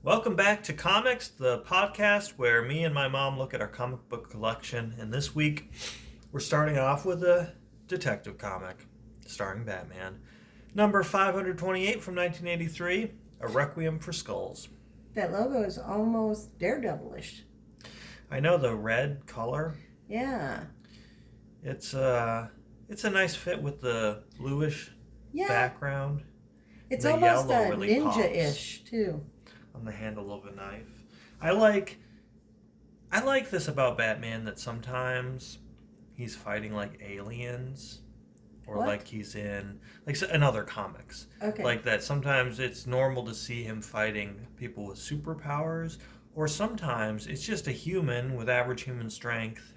Welcome back to Comics, the podcast where me and my mom look at our comic book collection. And this week, we're starting off with a detective comic starring Batman. Number 528 from 1983, A Requiem for Skulls. That logo is almost Daredevilish. I know the red color. Yeah. It's a nice fit with the bluish background. It's the almost yellow really ninja-ish too. On the handle of a knife. I like this about Batman, that sometimes he's fighting like aliens, or like he's in other comics. Okay. Like that sometimes it's normal to see him fighting people with superpowers, or sometimes it's just a human with average human strength,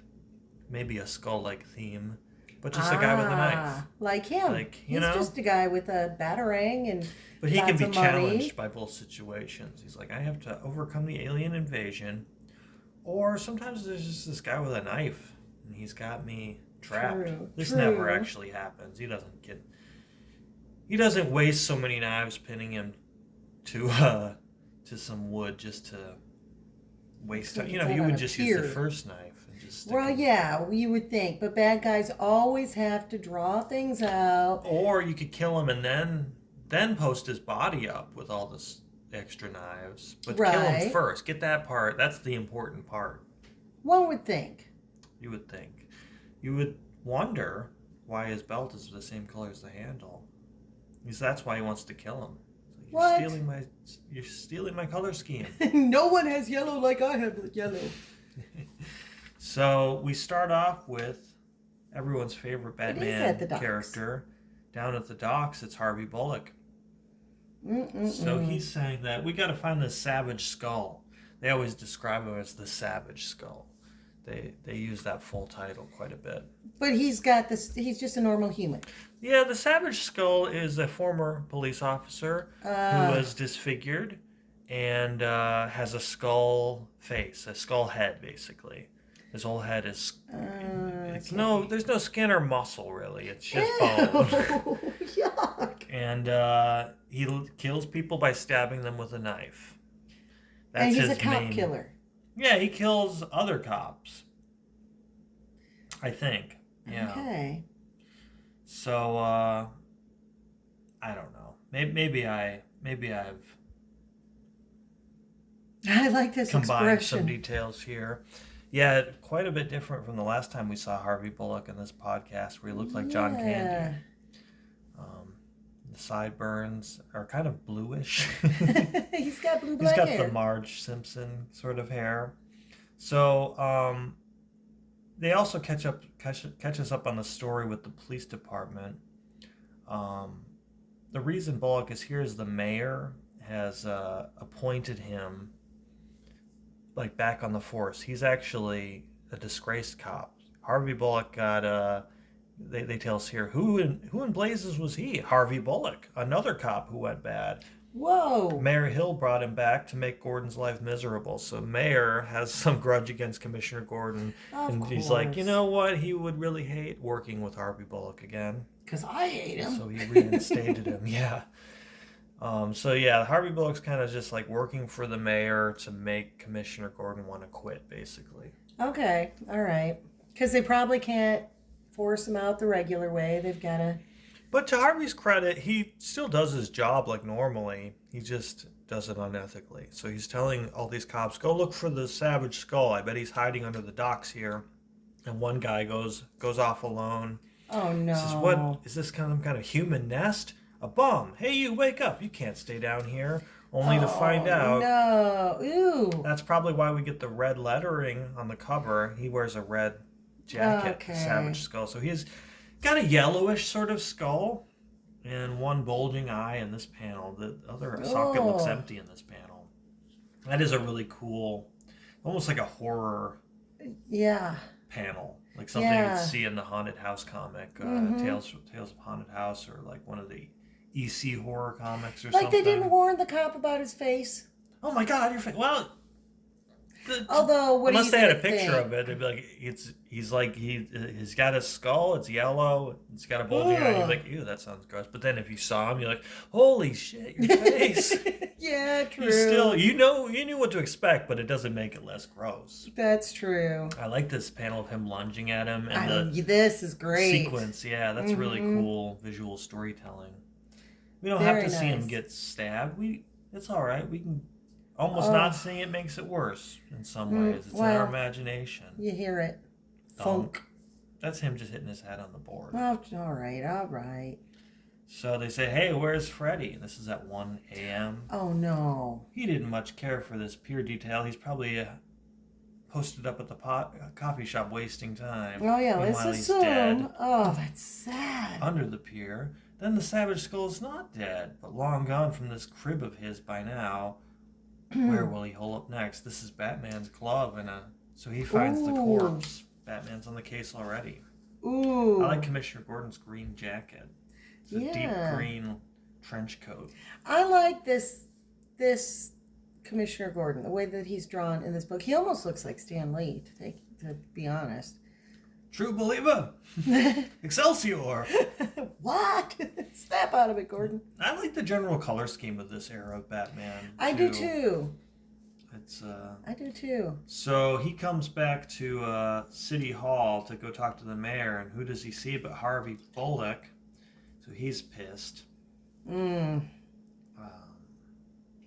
maybe a skull-like theme, but just a guy with a knife. Like him. He's just a guy with a batarang and But he can be challenged money. by both situations. He's like, I have to overcome the alien invasion. Or sometimes there's just this guy with a knife, and he's got me trapped. This never actually happens. He doesn't waste so many knives pinning him to some wood just to waste time. You would just use the first knife. You would think, but bad guys always have to draw things out. Or you could kill him and then post his body up with all this extra knives. But kill him first. Get that part. That's the important part. One would think. You would think. You would wonder why his belt is the same color as the handle. Because that's why he wants to kill him. What? You're stealing my color scheme. No one has yellow like I have yellow. So we start off with everyone's favorite Batman character. Down at the docks, it's Harvey Bullock. So he's saying that we got to find the Savage Skull. They always describe him as the Savage Skull. They use that full title quite a bit. But he's got this. He's just a normal human. Yeah, the Savage Skull is a former police officer who was disfigured and has a skull face, a skull head, basically. His whole head is. There's no skin or muscle really. It's just bone. Yuck. And he kills people by stabbing them with a knife. And he's a cop killer. Yeah, he kills other cops. I think. Yeah. Okay. So I don't know. Maybe I've I like this combined expression. some details here. Yeah, quite a bit different from the last time we saw Harvey Bullock in this podcast, where he looked like John Candy. The sideburns are kind of bluish. He's got blue-black hair. He's got the Marge Simpson sort of hair. So they also catch us up on the story with the police department. The reason Bullock is here is the mayor has appointed him back on the force. He's actually a disgraced cop. Harvey Bullock got they tell us here, who in blazes was he? Harvey Bullock, another cop who went bad. Whoa. Mayor Hill brought him back to make Gordon's life miserable. So Mayor has some grudge against Commissioner Gordon. Of course. He's like, you know what? He would really hate working with Harvey Bullock again. Because I hate him. So he reinstated him, yeah. Harvey Bullock's kind of just working for the mayor to make Commissioner Gordon want to quit, basically. Okay, all right. Because they probably can't force him out the regular way. They've got to... But to Harvey's credit, he still does his job like normally. He just does it unethically. So he's telling all these cops, go look for the Savage Skull. I bet he's hiding under the docks here. And one guy goes off alone. Oh, no. He says, what? Is this some kind of human nest? A bum. Hey, you, wake up. You can't stay down here. Only to find out. No. Ew. That's probably why we get the red lettering on the cover. He wears a red jacket, Savage Skull. So he's got a yellowish sort of skull and one bulging eye in this panel. The other socket looks empty in this panel. That is a really cool, almost like a horror panel. Like something you'd see in the Haunted House comic, Tales of Haunted House, or one of the EC horror comics or something. Like they didn't warn the cop about his face. Oh my God, your face. Well, Although, what unless are they you had a gonna picture think? of it, they'd be like, he's got a skull, it's yellow, it's got a bulging eye. You'd be Ugh. like, ew, that sounds gross. But then if you saw him, you're like, holy shit, your face. Yeah, You still, true. you knew what to expect, but it doesn't make it less gross. That's true. I like this panel of him lunging at him and This is great. sequence. Yeah, that's really cool visual storytelling. We don't Very have to see him nice. get stabbed. It's all right. We can almost not seeing it makes it worse in some ways. It's in our imagination. You hear it. Thunk. That's him just hitting his head on the board. Oh, all right. So they say, hey, where's Freddy? This is at 1 a.m. Oh, no. He didn't much care for this pier detail. He's probably posted up at the coffee shop wasting time. Oh, yeah, let's Meanwhile, he's assume. dead Oh, that's sad. under the pier. Then the Savage Skull is not dead, but long gone from this crib of his by now. Where will he hole up next? This is Batman's glove, so he finds the corpse. Batman's on the case already. Ooh. I like Commissioner Gordon's green jacket. It's a deep green trench coat. I like this Commissioner Gordon, the way that he's drawn in this book. He almost looks like Stan Lee, to be honest. True believer. Excelsior. What? Snap out of it, Gordon. I like the general color scheme of this era of Batman. I do too. I do too. So he comes back to City Hall to go talk to the mayor, and who does he see but Harvey Bullock? So he's pissed.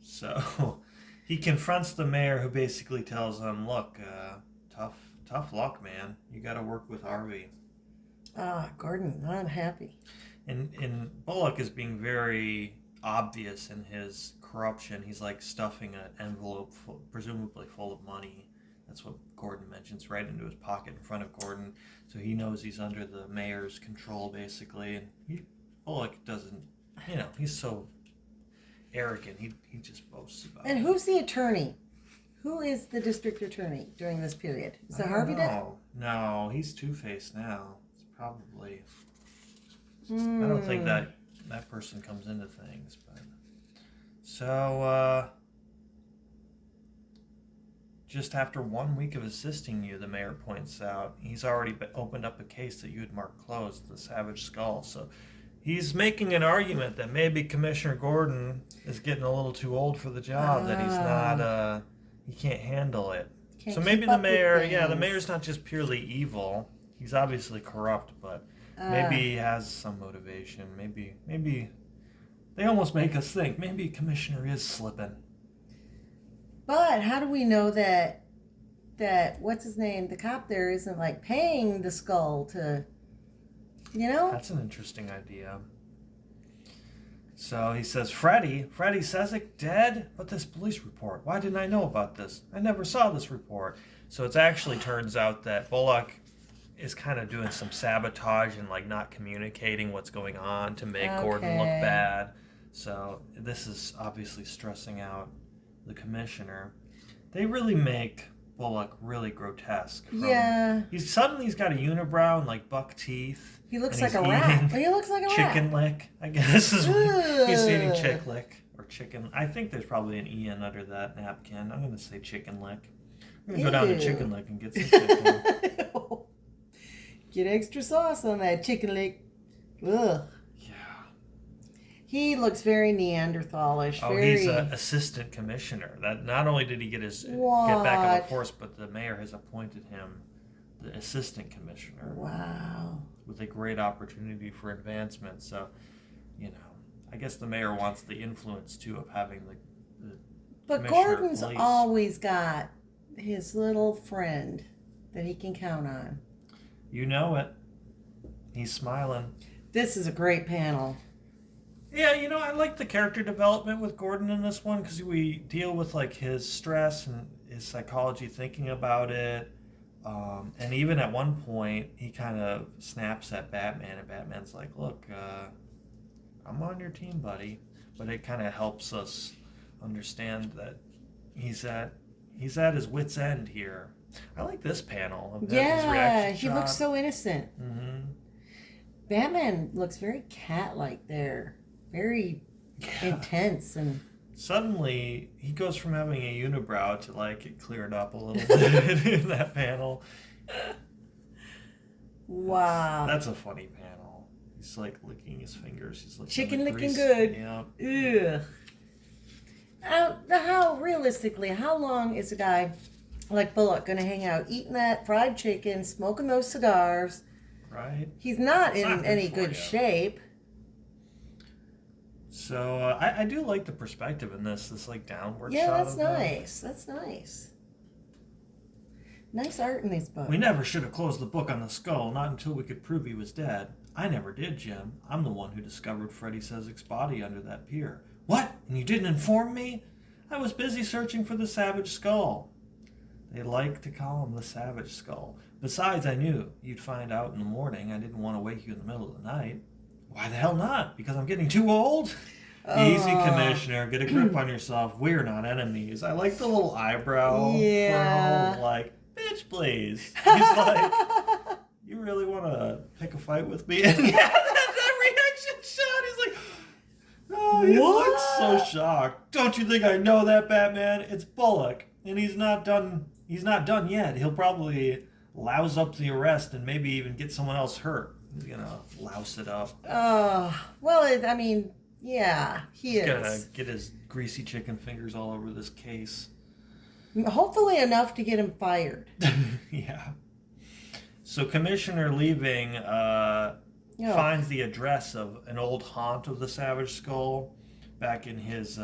So he confronts the mayor, who basically tells him, "Look, tough luck, man. You got to work with Harvey." Gordon, not happy. And Bullock is being very obvious in his corruption. He's like stuffing an envelope presumably full of money. That's what Gordon mentions, right into his pocket in front of Gordon. So he knows he's under the mayor's control, basically. And Bullock doesn't, he's so arrogant. He just boasts about it. And who's the attorney? Who is the district attorney during this period? Is it Harvey Dent? No, he's Two-Face now. It's probably... I don't think that person comes into things. But so, just after 1 week of assisting you, the mayor points out, he's already opened up a case that you had marked closed, the Savage Skull. So he's making an argument that maybe Commissioner Gordon is getting a little too old for the job, that he's not... he can't handle it. So maybe the mayor's not just purely evil. He's obviously corrupt, but maybe he has some motivation. Maybe they almost make us think maybe Commissioner is slipping. But how do we know that what's his name, the cop there, isn't like paying the skull to, That's an interesting idea. So he says, Freddy Sezik dead? But this police report, why didn't I know about this? I never saw this report. So it actually turns out that Bullock is kind of doing some sabotage and like not communicating what's going on to make Gordon look bad. So this is obviously stressing out the commissioner. They really make Bullock really grotesque. He's got a unibrow and like buck teeth. He looks like a rat. He looks like a chicken lick, I guess. He's eating chick lick or chicken. I think there's probably an E-N under that napkin. I'm going to say chicken lick. I'm going to go down to Chicken Lick and get some chicken. Get extra sauce on that chicken lick. Ugh. Yeah. He looks very Neanderthalish. He's an assistant commissioner. That not only did he get back on the force, but the mayor has appointed him the assistant commissioner. Wow. With a great opportunity for advancement. So, I guess the mayor wants the influence too of having the But Gordon's always got his little friend that he can count on. You know it. He's smiling. This is a great panel. Yeah, I like the character development with Gordon in this one because we deal with like his stress and his psychology thinking about it. And even at one point, he kind of snaps at Batman, and Batman's like, "Look, I'm on your team, buddy." But it kind of helps us understand that he's at his wit's end here. I like this panel. Of his reaction he shot. looks so innocent. Mm-hmm. Batman looks very cat-like there, very intense and Suddenly, he goes from having a unibrow to like it cleared up a little bit in that panel. Wow. That's a funny panel. He's like licking his fingers. He's like chicken licking good. Yeah. Ugh. How realistically, how long is a guy like Bullock going to hang out eating that fried chicken, smoking those cigars? Right. He's not in any good shape. So I do like the perspective in this like downward shot. Yeah, that's of nice. That's nice. Nice art in these books. We never should have closed the book on the skull, not until we could prove he was dead. I never did, Jim. I'm the one who discovered Freddie Sezik's body under that pier. What? And you didn't inform me? I was busy searching for the Savage Skull. They like to call him the Savage Skull. Besides, I knew you'd find out in the morning. I didn't want to wake you in the middle of the night. Why the hell not? Because I'm getting too old? Easy, Commissioner. Get a grip on yourself. We're not enemies. I like the little eyebrow. Yeah. For like, bitch, please. He's like, you really want to pick a fight with me? And yeah, that reaction shot. He's like, oh, he looks so shocked. Don't you think I know that, Batman? It's Bullock, and he's not done. He's not done yet. He'll probably louse up the arrest and maybe even get someone else hurt. He's gonna louse it up. Well, I mean, yeah, He's gonna get his greasy chicken fingers all over this case. Hopefully enough to get him fired. Yeah. So Commissioner Leaving finds the address of an old haunt of the Savage Skull back in his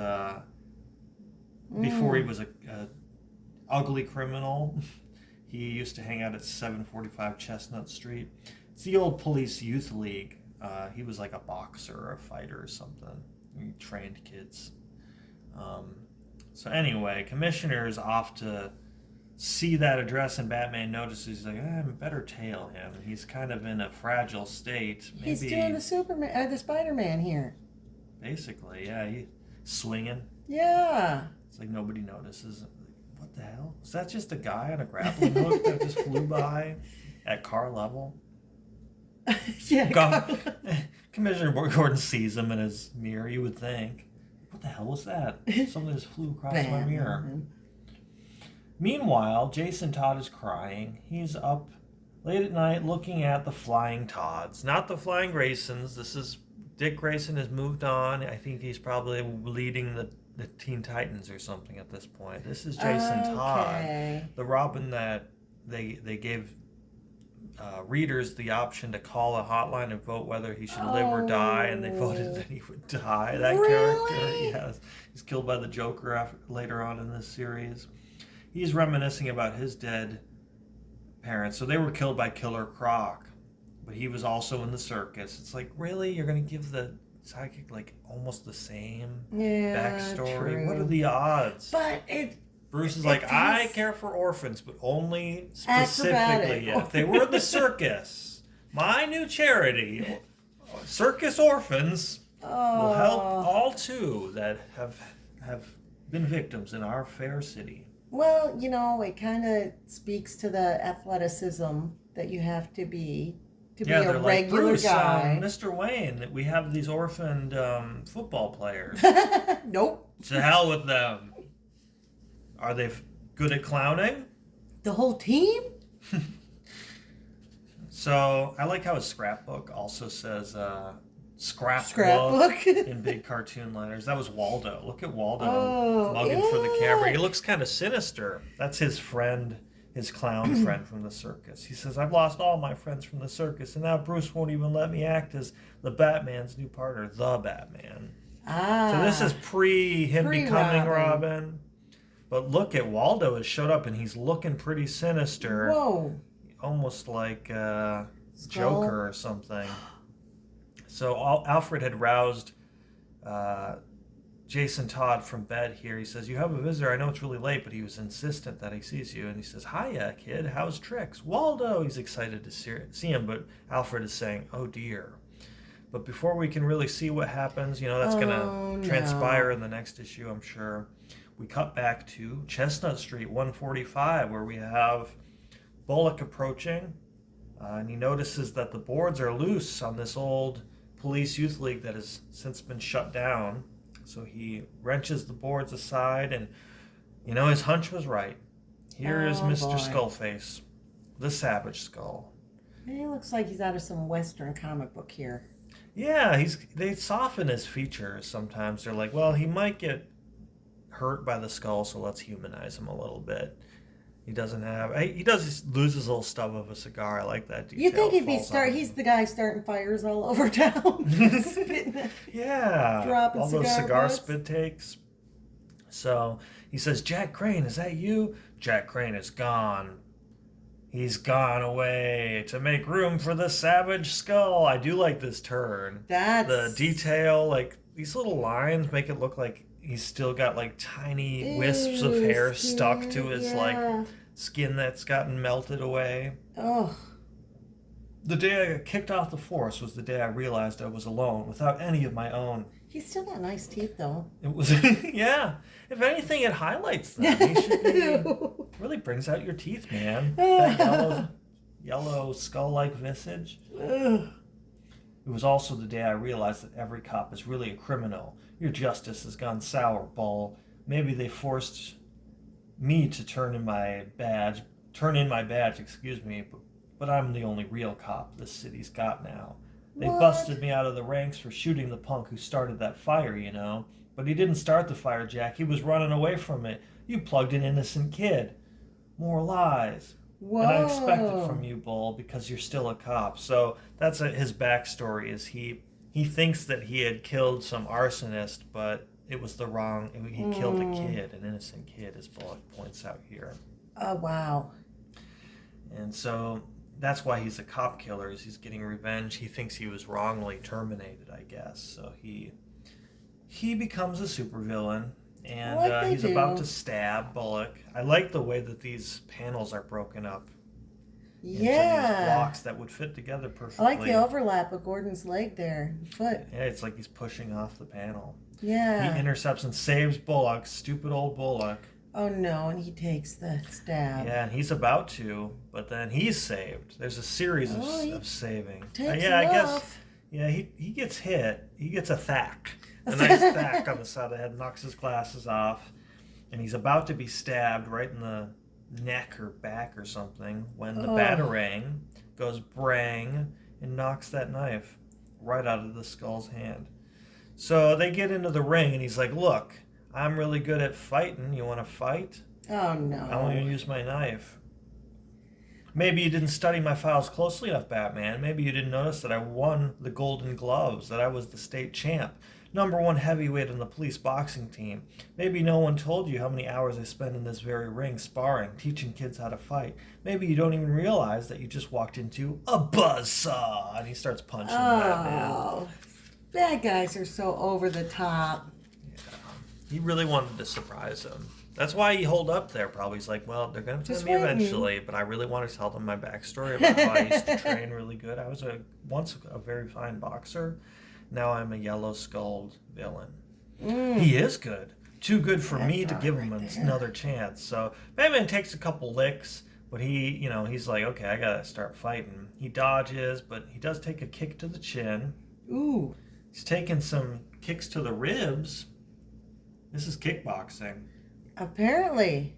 before he was a ugly criminal. He used to hang out at 745 Chestnut Street. It's the old police youth league. He was like a boxer or a fighter or something. He trained kids. So anyway, Commissioner's off to see that address, and Batman notices. He's like, I better tail him. He's kind of in a fragile state. Maybe, he's doing the Spider-Man here. Basically, yeah. He's swinging. Yeah. It's like nobody notices. What the hell? Was that just a guy on a grappling hook that just flew by at car level? Yeah. Commissioner Gordon sees him in his mirror. You would think, what the hell was that? Something just flew across my mirror. Meanwhile, Jason Todd is crying. He's up late at night looking at the Flying Todds, not the Flying Graysons. This is Dick Grayson has moved on. I think he's probably leading the Teen Titans or something at this point. This is Jason Todd, the Robin that they gave readers the option to call a hotline and vote whether he should live or die, and they voted that he would die. That character, yes, he's killed by the Joker later on in this series. He's reminiscing about his dead parents. So they were killed by Killer Croc, but he was also in the circus. It's like, really? You're going to give the psychic like almost the same backstory? True. What are the odds? But Bruce is like, I care for orphans, but only specifically if they were the circus. My new charity, Circus Orphans, will help all two that have been victims in our fair city. Well, it kind of speaks to the athleticism that you have to be a regular like, Bruce, guy. Mr. Wayne, that we have these orphaned football players. Nope. To hell with them. Are they good at clowning? The whole team? So I like how his scrapbook also says scrapbook in big cartoon letters. That was Waldo. Look at Waldo mugging for the camera. He looks kind of sinister. That's his friend, his clown friend from the circus. He says, I've lost all my friends from the circus, and now Bruce won't even let me act as the Batman's new partner, the Batman. So this is him becoming Robin. But look at Waldo has showed up, and he's looking pretty sinister. Whoa. Almost like Joker or something. So Alfred had roused Jason Todd from bed here. He says, you have a visitor. I know it's really late, but he was insistent that he sees you. And he says, hiya, kid. How's tricks? Waldo. He's excited to see him, but Alfred is saying, oh, dear. But before we can really see what happens, that's going to transpire in the next issue, I'm sure. We cut back to Chestnut Street, 145, where we have Bullock approaching. And he notices that the boards are loose on this old police youth league that has since been shut down. So he wrenches the boards aside, and his hunch was right. Here is Mr. Boy. Skullface, the Savage Skull. He looks like he's out of some Western comic book here. Yeah, they soften his features sometimes. They're like, well, he might get hurt by the skull, so let's humanize him a little bit. He does lose his little stub of a cigar. I like that detail. You think he's the guy starting fires all over town? Yeah. Dropping all those cigar butts. spit takes. So he says, Jack Crane, is that you? Jack Crane is gone. He's gone away to make room for the Savage Skull. I do like this turn. The detail, like these little lines make it look like he's still got like tiny wisps of hair stuck to his like skin that's gotten melted away. Oh. The day I got kicked off the force was the day I realized I was alone, without any of my own. He's still got nice teeth, though. It was, yeah. If anything, it highlights them. He should be, really brings out your teeth, man. That yellow skull-like visage. Ugh. It was also the day I realized that every cop is really a criminal. Your justice has gone sour, Bull. Maybe they forced me to turn in my badge, but I'm the only real cop this city's got now. They busted me out of the ranks for shooting the punk who started that fire, But he didn't start the fire, Jack. He was running away from it. You plugged an innocent kid. More lies. Whoa. And I expect it from you, Bull, because you're still a cop. So that's his backstory. Is he thinks that he had killed some arsonist, but it was the wrong. He killed a kid, an innocent kid, as Bullock points out here. Oh wow. And so that's why he's a cop killer. Is he's getting revenge. He thinks he was wrongly terminated, I guess. So he becomes a supervillain. And he's about to stab Bullock. I like the way that these panels are broken up into these blocks that would fit together perfectly. I like the overlap of Gordon's leg there, foot. Yeah, it's like he's pushing off the panel. Yeah. He intercepts and saves Bullock, stupid old Bullock. Oh no, and he takes the stab. Yeah, and he's about to, but then he's saved. There's a series of saving. I guess. Yeah, he gets hit. He gets a thack. A nice thack on the side of the head, knocks his glasses off, and he's about to be stabbed right in the neck or back or something when the batarang goes brang and knocks that knife right out of the skull's hand. So they get into the ring, and he's like, look, I'm really good at fighting. You want to fight? Oh, no. I won't even use my knife. Maybe you didn't study my files closely enough, Batman. Maybe you didn't notice that I won the Golden Gloves, that I was the state champ. #1 heavyweight on the police boxing team. Maybe no one told you how many hours I spend in this very ring sparring, teaching kids how to fight. Maybe you don't even realize that you just walked into a buzzsaw. And he starts punching Batman. Oh, bad guys are so over the top. Yeah. He really wanted to surprise him. That's why he holed up there probably. He's like, well, they're going to tell me eventually, but I really want to tell them my backstory about how I used to train really good. I was once a very fine boxer. Now I'm a yellow-skulled villain. He is good. Too good for me to give him another chance. So Batman takes a couple licks, but he's like, okay, I got to start fighting. He dodges, but he does take a kick to the chin. Ooh. He's taking some kicks to the ribs. This is kickboxing. Apparently.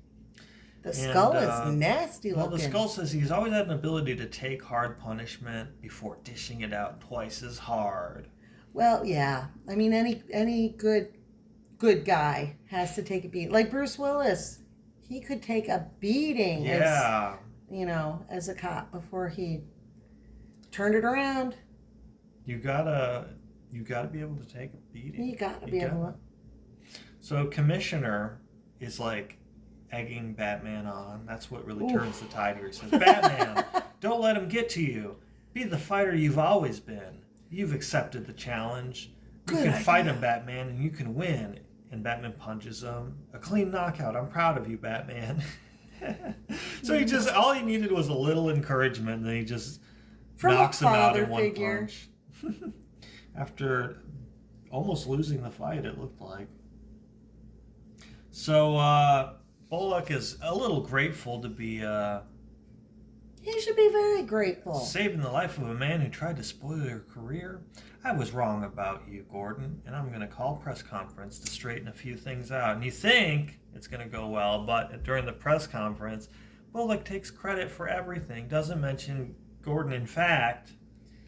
The skull is nasty looking. Well, the skull says he's always had an ability to take hard punishment before dishing it out twice as hard. Well, yeah. I mean, any good guy has to take a beating. Like Bruce Willis, he could take a beating as a cop before he turned it around. You gotta be able to take a beating. You gotta be able to. So Commissioner is like egging Batman on. That's what really turns the tide here. He says, Batman, don't let him get to you. Be the fighter you've always been. You've accepted the challenge. You can fight him, Batman, and you can win. And Batman punches him. A clean knockout. I'm proud of you, Batman. So all he needed was a little encouragement, and then he just knocks him out in one punch. After almost losing the fight, it looked like. So Bullock is a little grateful to be He should be very grateful. Saving the life of a man who tried to spoil your career? I was wrong about you, Gordon, and I'm going to call a press conference to straighten a few things out. And you think it's going to go well, but during the press conference, Bullock takes credit for everything, doesn't mention Gordon. In fact,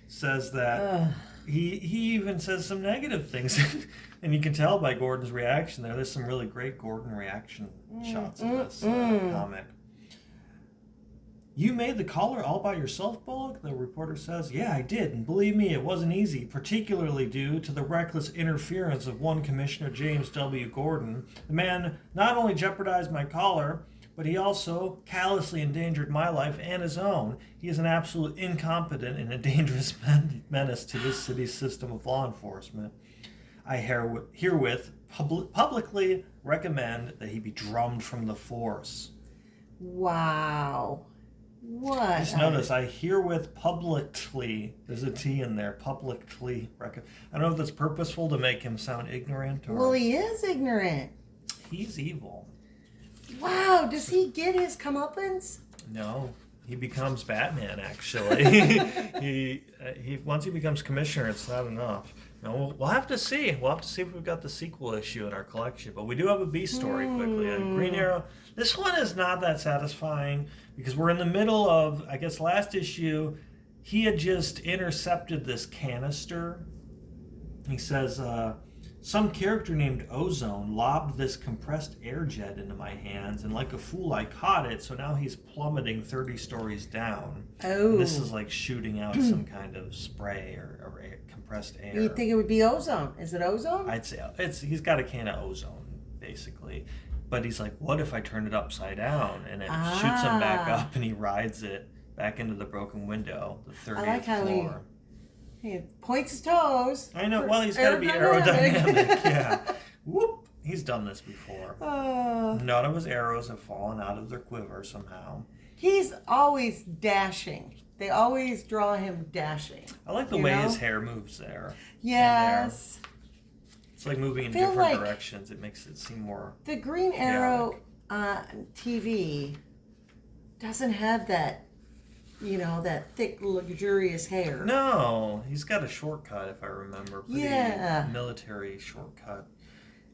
says that he even says some negative things. And you can tell by Gordon's reaction there. There's some really great Gordon reaction shots in this comic. You made the collar all by yourself, Bullock? The reporter says. Yeah, I did, and believe me, it wasn't easy, particularly due to the reckless interference of one Commissioner James W. Gordon. The man not only jeopardized my collar, but he also callously endangered my life and his own. He is an absolute incompetent and a dangerous menace to this city's system of law enforcement. I herewith publicly recommend that he be drummed from the force. Wow. What? Just notice, I herewith publicly, there's a T in there, publicly recommend. I don't know if that's purposeful to make him sound ignorant or... Well, he is ignorant. He's evil. Wow, does he get his comeuppance? No, he becomes Batman, actually. he once he becomes commissioner, it's not enough. No, we'll have to see. We'll have to see if we've got the sequel issue in our collection. But we do have a B story quickly. Green Arrow. This one is not that satisfying because we're in the middle of, I guess, last issue, he had just intercepted this canister. He says, some character named Ozone lobbed this compressed air jet into my hands, and like a fool, I caught it, so now he's plummeting 30 stories down. Oh. And this is like shooting out some kind of spray or compressed air. You'd think it would be ozone. Is it ozone? I'd say he's got a can of ozone, basically. But he's like, what if I turn it upside down? And it shoots him back up, and he rides it back into the broken window, the 30th floor. He points his toes. I know. Well, he's got to be aerodynamic. Yeah. Whoop. He's done this before. None of his arrows have fallen out of their quiver somehow. He's always dashing. They always draw him dashing. I like the way his hair moves there. Yes. It's like moving in different directions. It makes it seem more... The Green Arrow on TV doesn't have that, that thick, luxurious hair. No, he's got a shortcut, if I remember. Pretty military shortcut.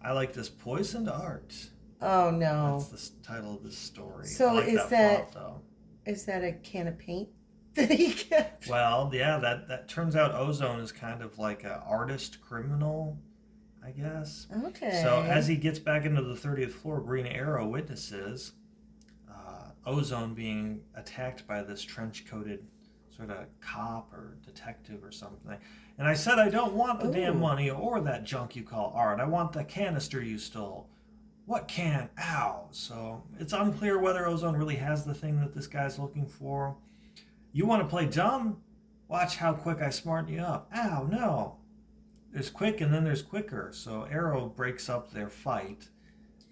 I like this Poisoned Art. Oh, no. That's the title of this story. So I like is that font, though. Is that a can of paint that he kept? Well, yeah, that turns out Ozone is kind of like an artist criminal, I guess. Okay. So as he gets back into the 30th floor, Green Arrow witnesses Ozone being attacked by this trench-coated sort of cop or detective or something. And I said, I don't want the damn money or that junk you call art. I want the canister you stole. What can? Ow. So it's unclear whether Ozone really has the thing that this guy's looking for. You want to play dumb? Watch how quick I smarten you up. Ow, no. There's quick and then there's quicker. So Arrow breaks up their fight.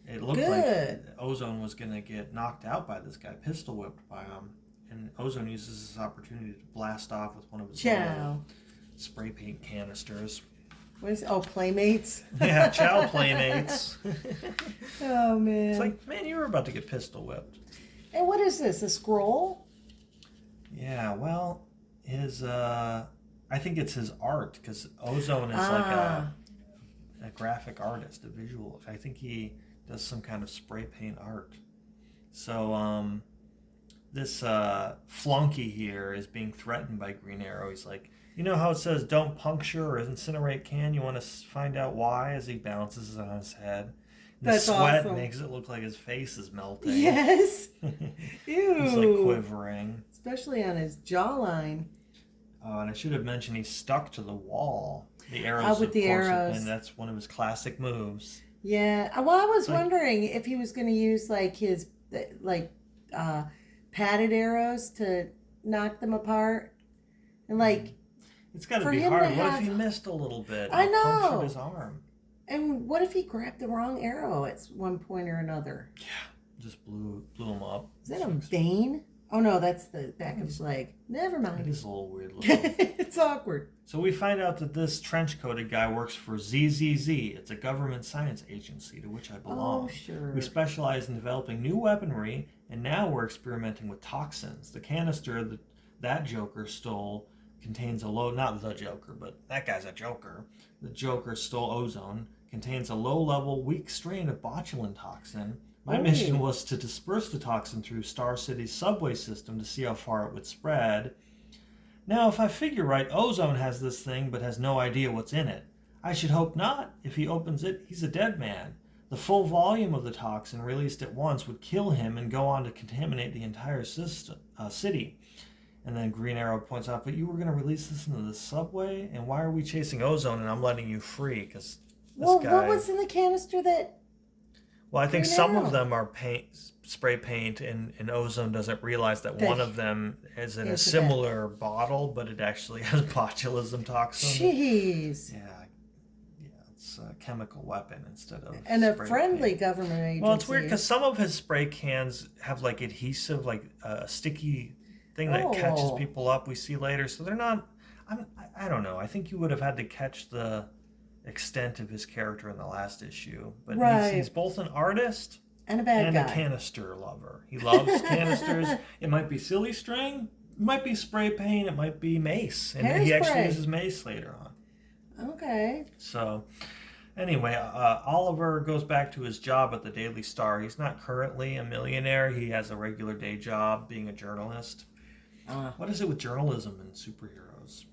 It looked like Ozone was going to get knocked out by this guy, pistol whipped by him. And Ozone uses this opportunity to blast off with one of his little spray paint canisters. What is it? Oh, Playmates? Yeah, Chow Playmates. Oh, man. It's like, man, you were about to get pistol whipped. And what is this, a scroll? Yeah, well, I think it's his art, because Ozone is like a graphic artist, a visual. I think he does some kind of spray paint art. So this flunky here is being threatened by Green Arrow. He's like, you know how it says don't puncture or incinerate can? You want to find out why? As he bounces on his head. The sweat makes it look like his face is melting. Yes. Ew. He's like quivering. Especially on his jawline. Oh, and I should have mentioned he's stuck to the wall. The arrows, with the arrows. And that's one of his classic moves. Yeah. Well, I was wondering if he was going to use his padded arrows to knock them apart, and it's got to be hard. What if he missed a little bit? I know. Punctured his arm. And what if he grabbed the wrong arrow at one point or another? Yeah, just blew him up. Is that a vein? Oh no, that's the back of his leg. Never mind. It is a little weird looking. It's awkward. So we find out that this trench-coated guy works for ZZZ. It's a government science agency to which I belong. Oh, sure. We specialize in developing new weaponry, and now we're experimenting with toxins. The canister that Joker stole contains not the Joker, but that guy's a Joker. The Joker stole ozone, contains a low-level, weak strain of botulinum toxin. My mission was to disperse the toxin through Star City's subway system to see how far it would spread. Now, if I figure right, Ozone has this thing but has no idea what's in it. I should hope not. If he opens it, he's a dead man. The full volume of the toxin released at once would kill him and go on to contaminate the entire city. And then Green Arrow points out, but you were going to release this into the subway? And why are we chasing Ozone and I'm letting you free? Because what was in the canister that... Well, I think some of them are spray paint, and Ozone doesn't realize that one of them is in a similar bottle, but it actually has botulism toxin. Jeez. Yeah, it's a chemical weapon instead of and a friendly government agency. Well, it's weird because some of his spray cans have like adhesive, like a sticky thing that catches people up. We see later, so they're not. I don't know. I think you would have had to catch the extent of his character in the last issue, but he's both an artist and a bad guy. A canister lover. He loves canisters. It might be silly string, it might be spray paint, it might be mace, and he actually uses mace later on. Okay. So anyway, Oliver goes back to his job at the Daily Star. He's not currently a millionaire. He has a regular day job being a journalist. What is it with journalism and superheroes?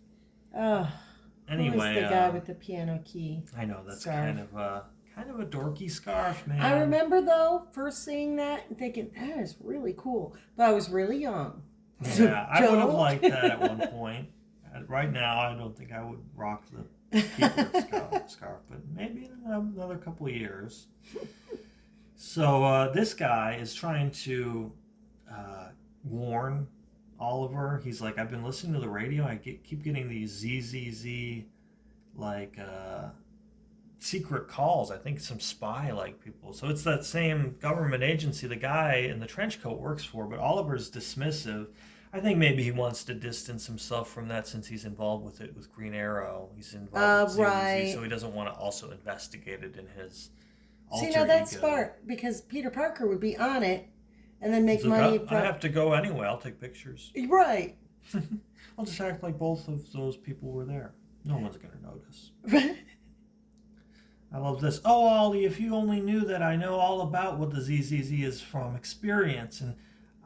Anyway, who's the guy with the piano key? I know that's kind of a dorky scarf, man. I remember though first seeing that and thinking that is really cool, but I was really young. Yeah, I would have liked that at one point. Right now, I don't think I would rock the keyboard scarf, but maybe in another couple of years. So this guy is trying to warn Oliver. He's like, I've been listening to the radio. I keep getting these ZZZ like secret calls. I think some spy like people. So it's that same government agency the guy in the trench coat works for, but Oliver's dismissive. I think maybe he wants to distance himself from that since he's involved with it with Green Arrow. He's involved with ZZZ, so he doesn't want to also investigate it in his alter ego. That's smart because Peter Parker would be on it and then make money. I have to go anyway. I'll take pictures. Right. I'll just act like both of those people were there. No one's going to notice. I love this. Oh, Ollie, if you only knew that I know all about what the ZZZ is from experience, and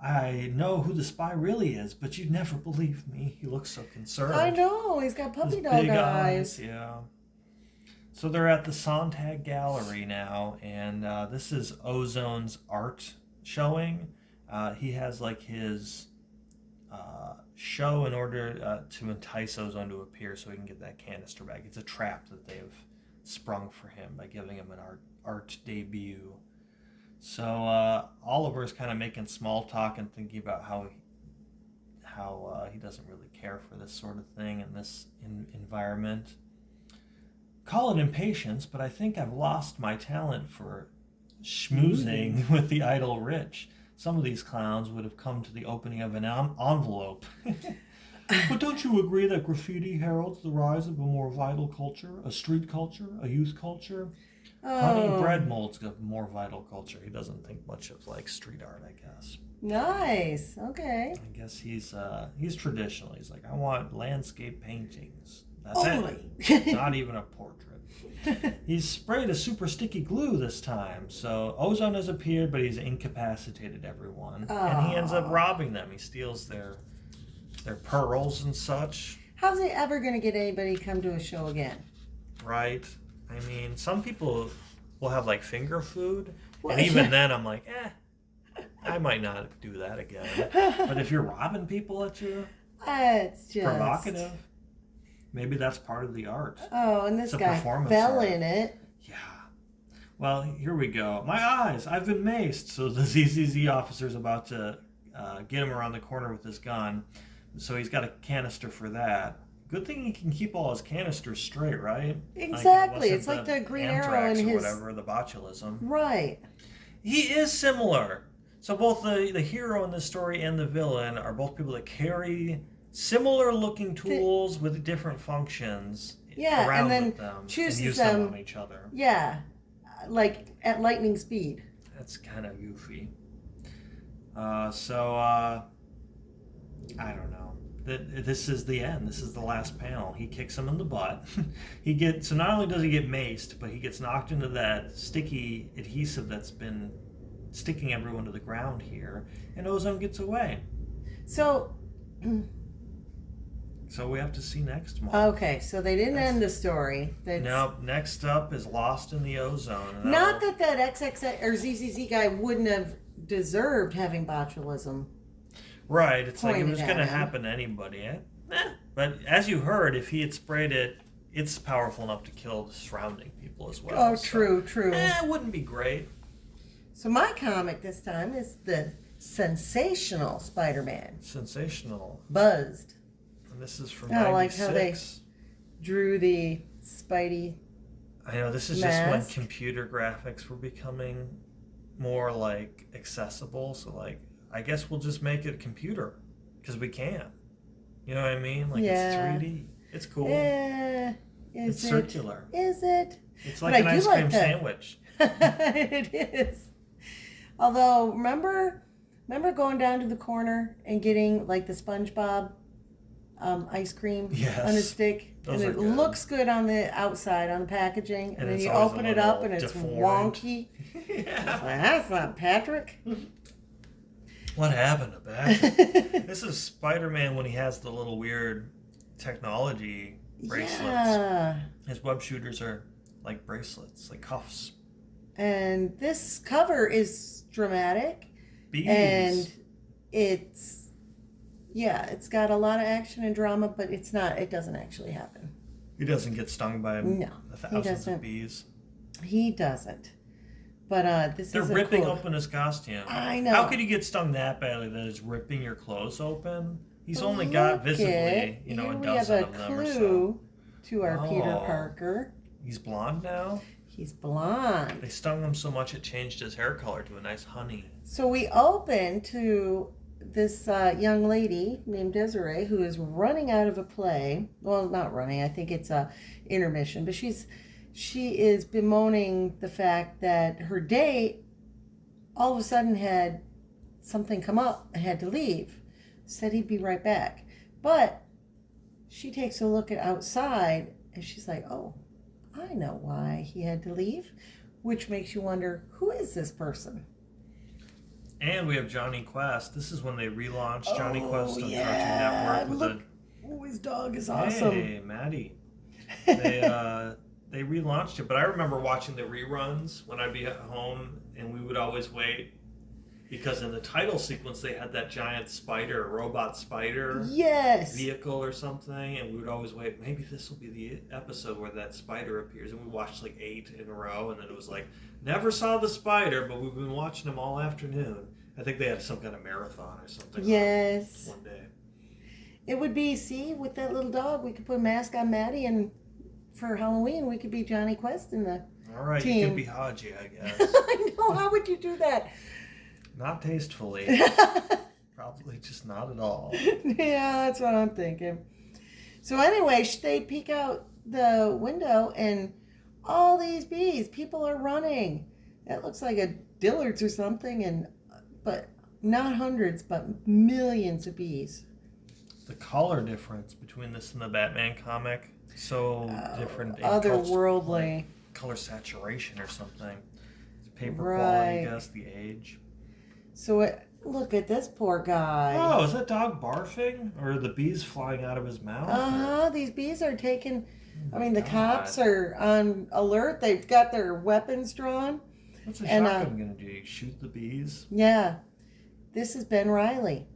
I know who the spy really is, but you'd never believe me. He looks so concerned. I know. He's got puppy dog eyes. Yeah. So they're at the Sontag Gallery now, and this is Ozone's art showing. He has like his show in order to entice Ozone to appear so he can get that canister back. It's a trap that they've sprung for him by giving him an art debut. So Oliver's kind of making small talk and thinking about how he doesn't really care for this sort of thing in this environment. Call it impatience, but I think I've lost my talent for schmoozing with the idle rich. Some of these clowns would have come to the opening of an envelope. But don't you agree that graffiti heralds the rise of a more vital culture, a street culture, a youth culture? Honey bread molds a more vital culture. He doesn't think much of like street art, I guess. Nice. Okay. I guess he's traditional. He's like, I want landscape paintings. That's it. Not even a portrait. He's sprayed a super sticky glue this time. So Ozone has appeared, but he's incapacitated everyone. And he ends up robbing them. He steals their pearls and such. How's he ever going to get anybody to come to a show again? Right. I mean, some people will have like finger food. And even then I'm like, I might not do that again. But if you're robbing people at you, it's just provocative. Maybe that's part of the art. Oh, and this guy fell in it. Yeah. Well, here we go. My eyes, I've been maced. So the ZZZ officer's about to get him around the corner with his gun. So he's got a canister for that. Good thing he can keep all his canisters straight, right? Exactly. It's like the Green Arrow and his... whatever, the botulism. Right. He is similar. So both the hero in this story and the villain are both people that carry similar looking tools with different functions around with them and use them on each other. Yeah, like at lightning speed. That's kind of goofy. I don't know. This is the end. This is the last panel. He kicks him in the butt. So not only does he get maced, but he gets knocked into that sticky adhesive that's been sticking everyone to the ground here, and Ozone gets away. So we have to see next month. Okay, so they didn't end the story. No, next up is Lost in the Ozone. Not that XXX or ZZZ guy wouldn't have deserved having botulism. Right, it's like it was going to happen to anybody. But as you heard, if he had sprayed it, it's powerful enough to kill the surrounding people as well. Oh, true. It wouldn't be great. So my comic this time is the Sensational Spider-Man. Sensational. Buzzed. And this is from 96. I like how they drew the Spidey I know, this is mask. Just when computer graphics were becoming more, like, accessible. So, like, I guess we'll just make it a computer. Because we can. You know what I mean? Like, it's 3D. It's cool. It's circular. Is it? It's like an ice cream sandwich. It is. Although, remember going down to the corner and getting, like, the SpongeBob ice cream on a stick? Those and are it good. Looks good on the outside, on the packaging, and then you open it up and it's deformed. wonky. Yeah. Like, that's not Patrick. What happened to Patrick? This is Spider-Man when he has the little weird technology bracelets. Yeah. His web shooters are like bracelets, like cuffs. And this cover is dramatic. Bees. And it's got a lot of action and drama, but it doesn't actually happen. He doesn't get stung by thousands of bees. He doesn't. But They're ripping open his costume. I know. How could he get stung that badly that it's ripping your clothes open? He's only got visibly, a dozen of them or so. We have a clue to our Peter Parker. He's blonde now? He's blonde. They stung him so much it changed his hair color to a nice honey. So we open to this young lady named Desiree who is running out of a play. Well, not running. I think it's a intermission. But she is bemoaning the fact that her date all of a sudden had something come up and had to leave. Said he'd be right back. But she takes a look at outside and she's like, oh, I know why he had to leave, which makes you wonder, who is this person? And we have Johnny Quest. This is when they relaunched Johnny Quest on Cartoon Network. His dog is awesome. Hey, Maddie. They relaunched it, but I remember watching the reruns when I'd be at home, and we would always wait because in the title sequence they had that giant spider, robot spider vehicle or something, and we would always wait. Maybe this will be the episode where that spider appears, and we watched like 8 in a row, and then it was like never saw the spider, but we've been watching them all afternoon. I think they had some kind of marathon or something. Yes. One day. It would be, with that little dog, we could put a mask on Maddie, and for Halloween, we could be Johnny Quest in the team. You can be Haji, I guess. I know. How would you do that? Not tastefully. Probably just not at all. Yeah, that's what I'm thinking. So anyway, they peek out the window, and all these bees, people are running. That looks like a Dillard's or something, but not hundreds, but millions of bees. The color difference between this and the Batman comic, so different. Otherworldly. Color saturation or something. It's paper quality, I guess, the age. So look at this poor guy. Oh, is that dog barfing? Or are the bees flying out of his mouth? These bees are taking... the cops are on alert. They've got their weapons drawn. What's a shotgun going to do? Shoot the bees? Yeah. This is Ben Reilly.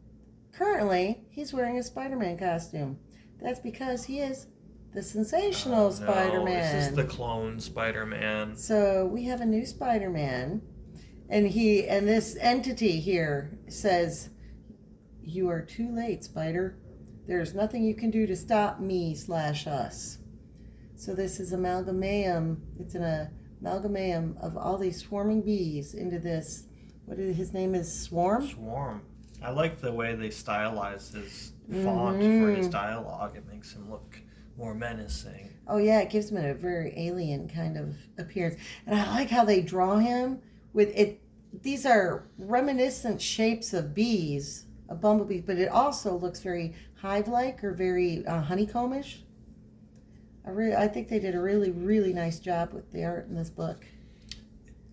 Currently, he's wearing a Spider-Man costume. That's because he is the Sensational Spider-Man. This is the clone Spider-Man. So we have a new Spider-Man. And this entity here says, "You are too late, Spider. There's nothing you can do to stop me/us." So this is amalgamam. It's an amalgamam of all these swarming bees into this his name is Swarm? Swarm. I like the way they stylize his font for his dialogue. It makes him look more menacing. Oh yeah, it gives him a very alien kind of appearance. And I like how they draw him with it. These are reminiscent shapes of bees, of bumblebees, but it also looks very hive-like or very honeycombish. I think they did a really, really nice job with the art in this book.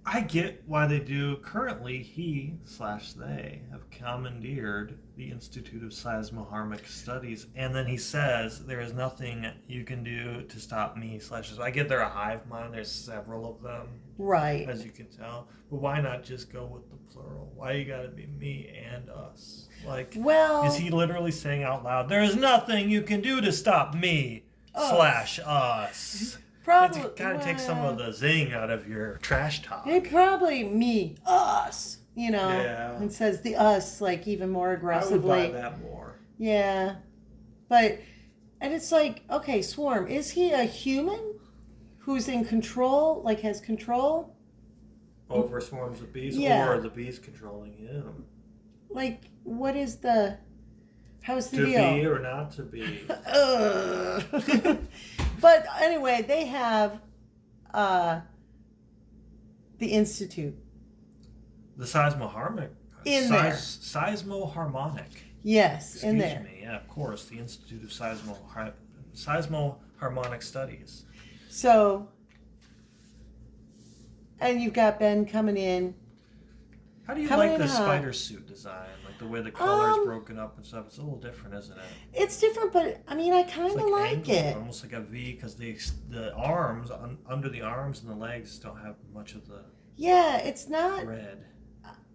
I get why they do. Currently, he/they have commandeered the Institute of Seismoharmic Studies, and then he says, there is nothing you can do to stop me / I get they're a hive mind. There's several of them. Right. As you can tell. But why not just go with the plural? Why you gotta be me and us? Like, well, is he literally saying out loud, there is nothing you can do to stop me / us? Probably. It kind of takes some of the zing out of your trash talk. He probably me, us, Yeah. and says the us like even more aggressively. I would buy that more. Yeah. And it's like, okay, Swarm, is he a human who's in control, like has control? Over swarms of bees, or are the bees controlling him? Like, how's the deal? To be or not to be? But anyway, they have the Institute. The seismoharmonic. In there. Seismoharmonic. Yes, Excuse in there. me. Yeah, of course. The Institute of Seismoharmonic Studies. So, and you've got Ben coming in. How do you like the spider suit design? Like the way the color is broken up and stuff. It's a little different, isn't it? It's different, but I mean, I kind of like it. Almost like a V, because the arms, under the arms and the legs don't have much of the it's not red.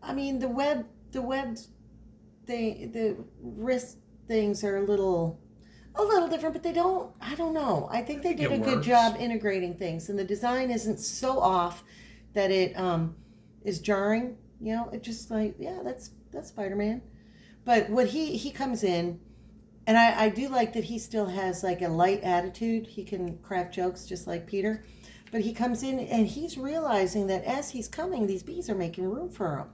I mean, the web thing, the wrist things are a little different, but I don't know. I think they did a good job integrating things, and the design isn't so off that it is jarring. It just like, that's Spider-Man. But what he comes in, and I do like that he still has like a light attitude. He can crack jokes just like Peter. But he comes in and he's realizing that as he's coming, these bees are making room for him.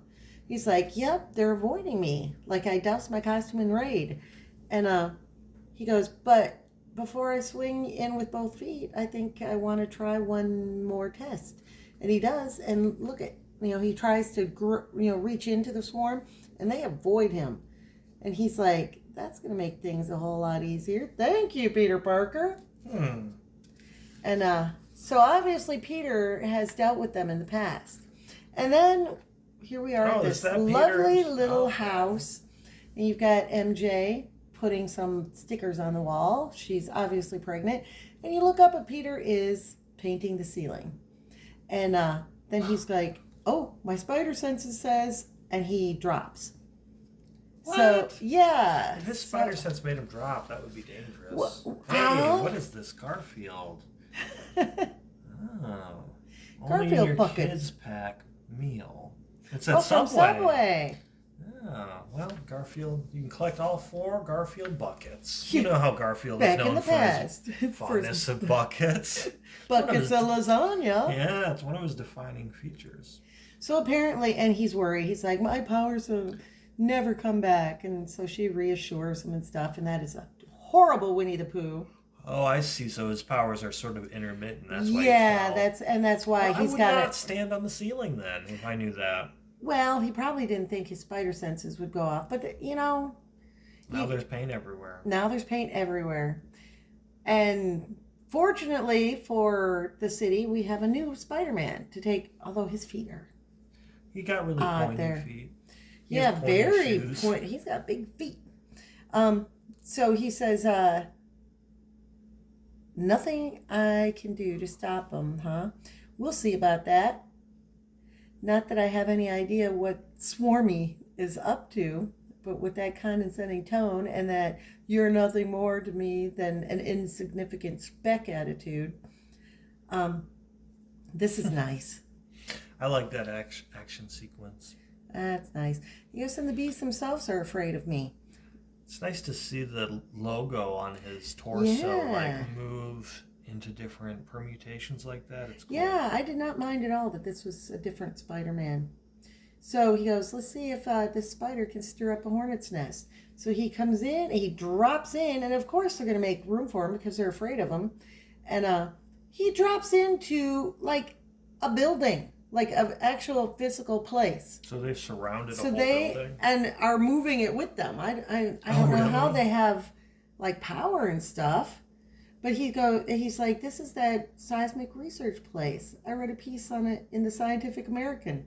He's like, yep, they're avoiding me. Like I doused my costume in Raid. And he goes, but before I swing in with both feet, I think I want to try one more test. And he does. And look at, he tries to, reach into the swarm and they avoid him. And he's like, that's going to make things a whole lot easier. Thank you, Peter Parker. And so obviously Peter has dealt with them in the past. And then here we are at this lovely little house. And you've got MJ putting some stickers on the wall. She's obviously pregnant. And you look up and Peter is painting the ceiling. And then he's like, oh, my spider senses says, and he drops. What? So, yeah. If his spider sense made him drop, that would be dangerous. What is this, Garfield? Oh. Only in your kids' pack meal. It's at Subway. Oh, well, Garfield, you can collect all 4 Garfield buckets. You know how Garfield is known for his fondness of buckets. Buckets of lasagna. Yeah, it's one of his defining features. So apparently, and he's worried. He's like, my powers will never come back. And so she reassures him and stuff. And that is a horrible Winnie the Pooh. Oh, I see. So his powers are sort of intermittent. That's why. That's why he's got to. I would not stand on the ceiling then if I knew that. Well, he probably didn't think his spider senses would go off, but Now there's paint everywhere. Now there's paint everywhere, and fortunately for the city, we have a new Spider-Man to take. Although his feet are. He got really pointy feet. Very pointy. He's got big feet. So he says, nothing I can do to stop him, huh? We'll see about that. Not that I have any idea what Swarmy is up to, but with that condescending tone and that you're nothing more to me than an insignificant speck attitude, this is nice. I like that action sequence. That's nice. Yes, and the bees themselves are afraid of me. It's nice to see the logo on his torso move into different permutations like that. It's cool. Yeah, I did not mind at all that this was a different Spider-Man. So he goes, let's see if this spider can stir up a hornet's nest. So he comes in, he drops in, and of course they're going to make room for him because they're afraid of him. And he drops into like a building, like an actual physical place. So they've surrounded a whole building? And are moving it with them. I don't know how they have like power and stuff. But he's like, this is that seismic research place. I read a piece on it in the Scientific American.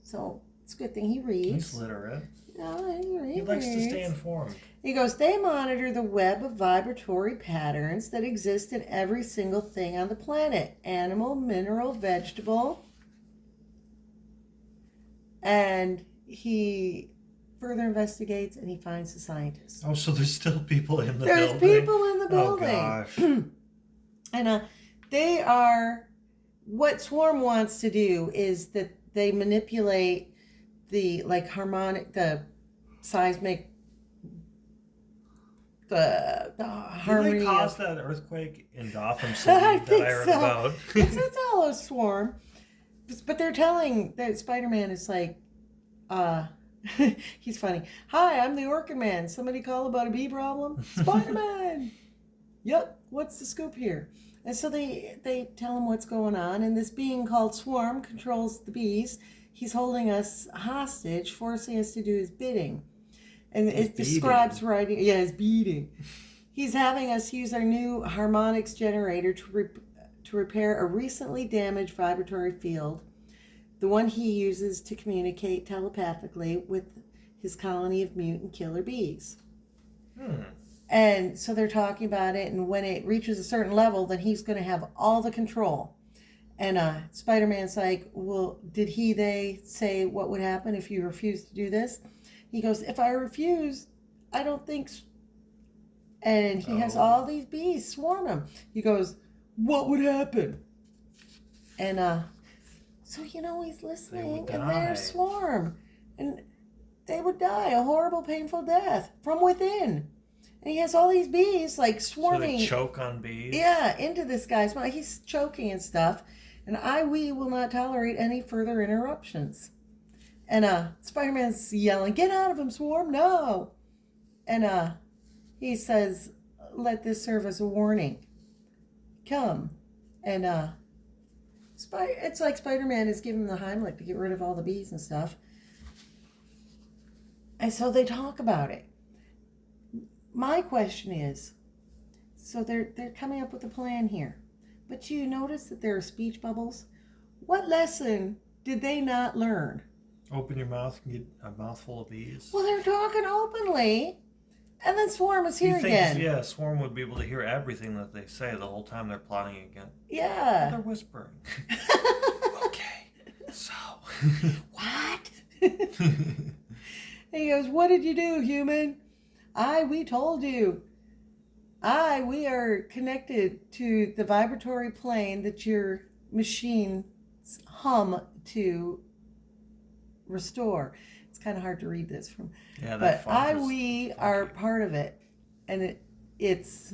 So it's a good thing he reads. He's literate. No, he likes to stay informed. He goes, they monitor the web of vibratory patterns that exist in every single thing on the planet. Animal, mineral, vegetable. And he further investigates and he finds the scientists. Oh, so there's still people in the building? There's people in the building. Oh, gosh. And they are, what Swarm wants to do is that they manipulate the seismic, the harmony. Did they cause that earthquake in Gotham City I heard about? It's all a swarm. But they're telling that Spider-Man is like, he's funny. Hi, I'm the Orchid Man. Somebody call about a bee problem? Spider-Man! Yep, what's the scoop here? And so they tell him what's going on, and this being called Swarm controls the bees. He's holding us hostage, forcing us to do his bidding. And it describes writing. Yeah, his beating. He's having us use our new harmonics generator to repair a recently damaged vibratory field, the one he uses to communicate telepathically with his colony of mutant killer bees. And so they're talking about it, and when it reaches a certain level, then he's going to have all the control. And Spider-Man's like, well, they say what would happen if you refuse to do this? He goes, if I refuse, I don't think... And he has all these bees swarm him. He goes, what would happen? And so, he's listening, and they're swarm. And they would die a horrible, painful death from within. And he has all these bees, like, swarming. So they choke on bees? Yeah, into this guy's mouth. He's choking and stuff. And we will not tolerate any further interruptions. And Spider-Man's yelling, get out of him, Swarm, no! And he says, let this serve as a warning. Come. And it's like Spider-Man is giving him the Heimlich to get rid of all the bees and stuff. And so they talk about it. My question is, so they're coming up with a plan here. But you notice that there are speech bubbles? What lesson did they not learn? Open your mouth and get a mouthful of bees. Well, they're talking openly. And then Swarm is here again. Yeah, Swarm would be able to hear everything that they say the whole time they're plotting again. Yeah. But they're whispering. Okay, so. What? And he goes, what did you do, human? We told you. We are connected to the vibratory plane that your machines hum to restore. It's kind of hard to read this from. Yeah, but we are part of it, and it's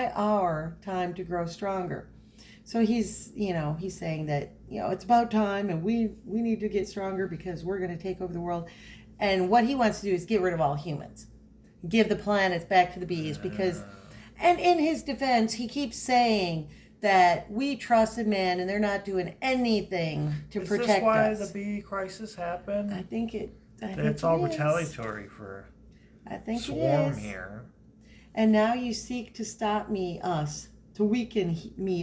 our time to grow stronger. So he's saying that it's about time, and we need to get stronger because we're going to take over the world. And what he wants to do is get rid of all humans, give the planets back to the bees because. And in his defense, he keeps saying that we trusted man and they're not doing anything to protect us. Is this why the bee crisis happened? I think it's all retaliatory for Swarm here. And now you seek to stop us, to weaken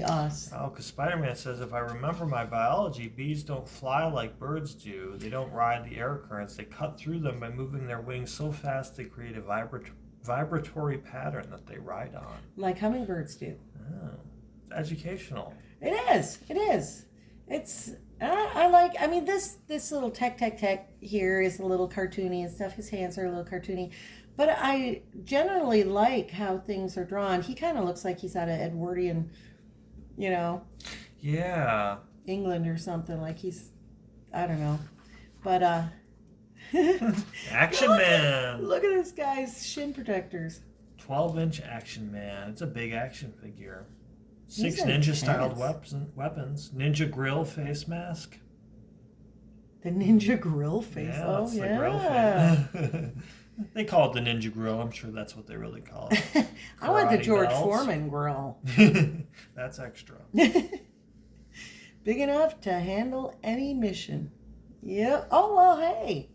us. Oh, because Spider-Man says, if I remember my biology, bees don't fly like birds do. They don't ride the air currents. They cut through them by moving their wings so fast they create a vibratory pattern that they ride on. Like hummingbirds do. Oh, it's educational. It is. It's, I mean, this little tech here is a little cartoony and stuff. His hands are a little cartoony. But I generally like how things are drawn. He kind of looks like he's out of Edwardian, Yeah. England or something. Like he's, I don't know. But, Action Man! Look at this guy's shin protectors. 12-inch Action Man. It's a big action figure. 6 ninja-styled weapons. Ninja grill face mask. The Ninja Grill face. Yeah, Oh, that's the yeah. grill face. They call it the Ninja Grill. I'm sure that's what they really call it. I want the Karate George belts. Foreman grill. That's extra. Big enough to handle any mission. Yep. Oh, well, hey.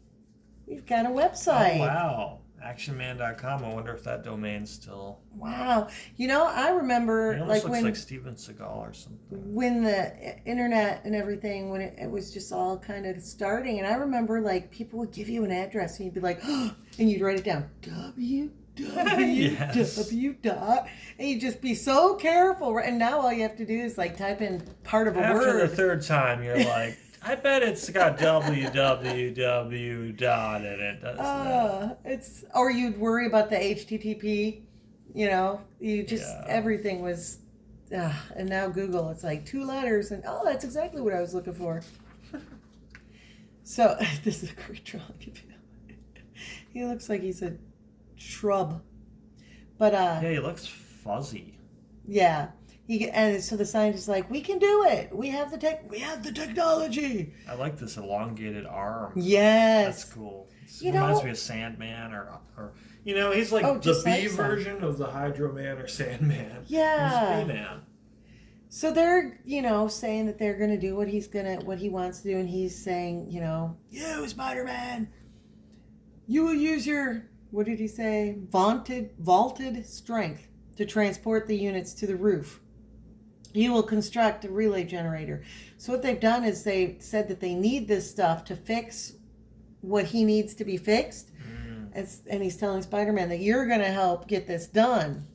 We've got a website. Oh, wow. Actionman.com. I wonder if that domain's still... Wow. You know, I remember... It almost looks like Steven Seagal or something. When the internet and everything, when it was just all kind of starting, and I remember, like, people would give you an address, and you'd be like, oh, and you'd write it down, www. dot, and you'd just be so careful. And now all you have to do is, like, type in part of a word. After the third time, you're like... I bet it's got www dot in it, doesn't it? Or you'd worry about the HTTP, you know, everything was, and now Google, it's like 2 letters, and that's exactly what I was looking for. So, this is a great drawing. He looks like he's a shrub. But, yeah, he looks fuzzy. Yeah. And so the scientist is like, we can do it. We have the technology. I like this elongated arm. Yes. That's cool. It reminds me of Sandman or you know, he's like the B version of the Hydro Man or Sandman. Yeah. He's B-Man. So they're, saying that they're going to do what he wants to do, and he's saying, you, Spider-Man, you will use your, what did he say? Vaulted strength to transport the units to the roof. You will construct a relay generator. So what they've done is they said that they need this stuff to fix what he needs to be fixed. And he's telling Spider-Man that you're going to help get this done.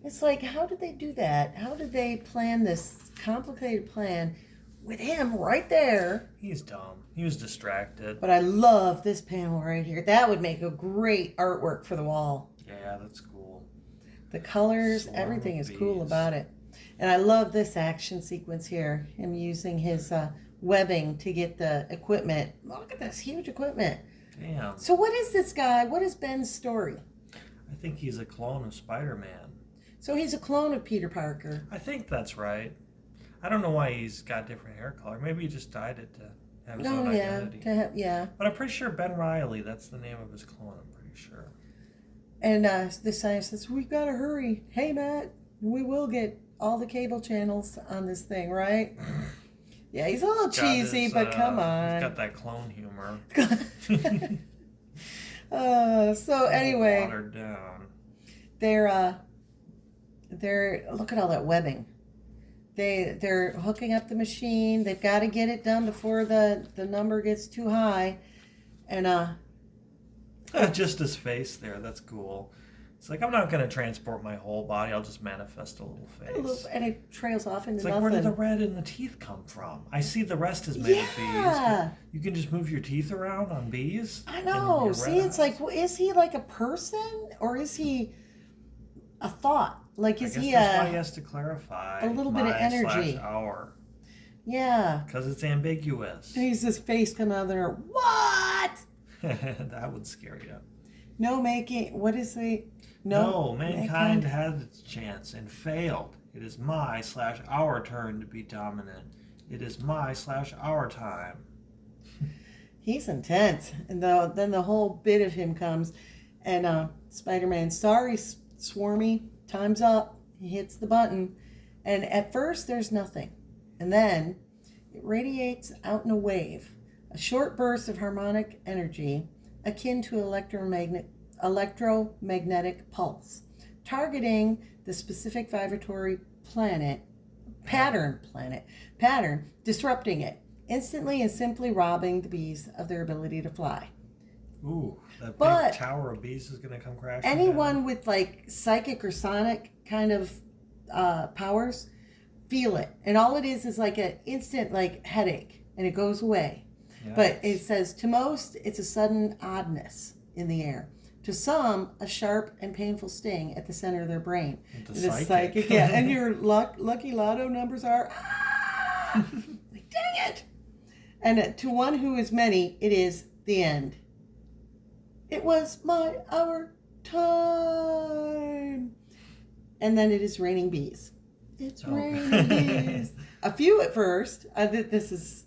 It's like, how did they do that? How did they plan this complicated plan with him right there? He's dumb. He was distracted. But I love this panel right here. That would make a great artwork for the wall. Yeah, that's cool. The colors, everything is cool about it. And I love this action sequence here. Him using his webbing to get the equipment. Look at this huge equipment. Damn. So what is this guy? What is Ben's story? I think he's a clone of Spider-Man. So he's a clone of Peter Parker. I think that's right. I don't know why he's got different hair color. Maybe he just dyed it to have his own identity. But I'm pretty sure Ben Reilly, that's the name of his clone, I'm pretty sure. And the scientist says, we've got to hurry. Hey, Matt, we will get all the cable channels on this thing, right? Yeah, he's a little cheesy, but come on. He's got that clone humor. So anyway, watered down. They're look at all that webbing. They're hooking up the machine. They've got to get it done before the number gets too high. And just his face there. That's cool. It's like, I'm not going to transport my whole body. I'll just manifest a little face. And it trails off into nothing. It's like, where did the red in the teeth come from? I see the rest is made of bees. But you can just move your teeth around on bees? I know. See, it's like, is he like a person or is he a thought? Like, is he that's why he has to clarify a little bit of energy. /hour. Yeah. Because it's ambiguous. And he's this face coming out of there. What? That would scare you. No making. What is he? No, mankind had its chance and failed. It is my /our turn to be dominant. It is my /our time. He's intense. And then the whole bit of him comes. And Spider-Man, sorry, Swarmy, time's up. He hits the button. And at first, there's nothing. And then it radiates out in a wave. A short burst of harmonic energy akin to electromagnetic pulse, targeting the specific vibratory pattern, disrupting it, instantly and simply robbing the bees of their ability to fly. Ooh, that big tower of bees is going to come crashing anyone down. With like psychic or sonic kind of powers feel it. And all it is like an instant like headache, and it goes away. Yes. But it says, to most, it's a sudden oddness in the air. To some, a sharp and painful sting at the center of their brain. The psychic. Yeah, and your lucky lotto numbers are, like, dang it! And to one who is many, it is the end. It was our time. And then it is raining bees. It's raining bees. A few at first. This is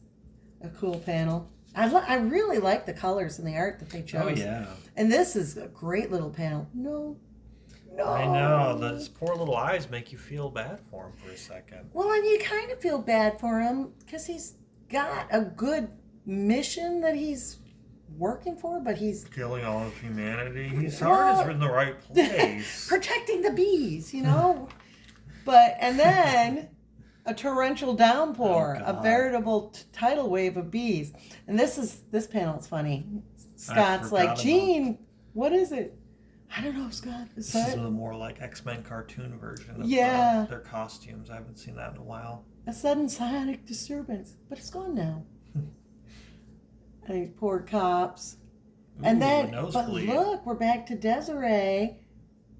a cool panel. I really like the colors and the art that they chose. Oh, yeah. And this is a great little panel. No. I know. Those poor little eyes make you feel bad for him for a second. Well, and you kind of feel bad for him because he's got a good mission that he's working for, but he's killing all of humanity. His heart is in the right place. Protecting the bees, you know. And then a torrential downpour, a veritable tidal wave of bees. And this panel is funny. Scott's like, Gene, what is it? I don't know, Scott. This is a more like X-Men cartoon version of their costumes. I haven't seen that in a while. A sudden psionic disturbance, but it's gone now. And these poor cops. And then, but look, we're back to Desiree.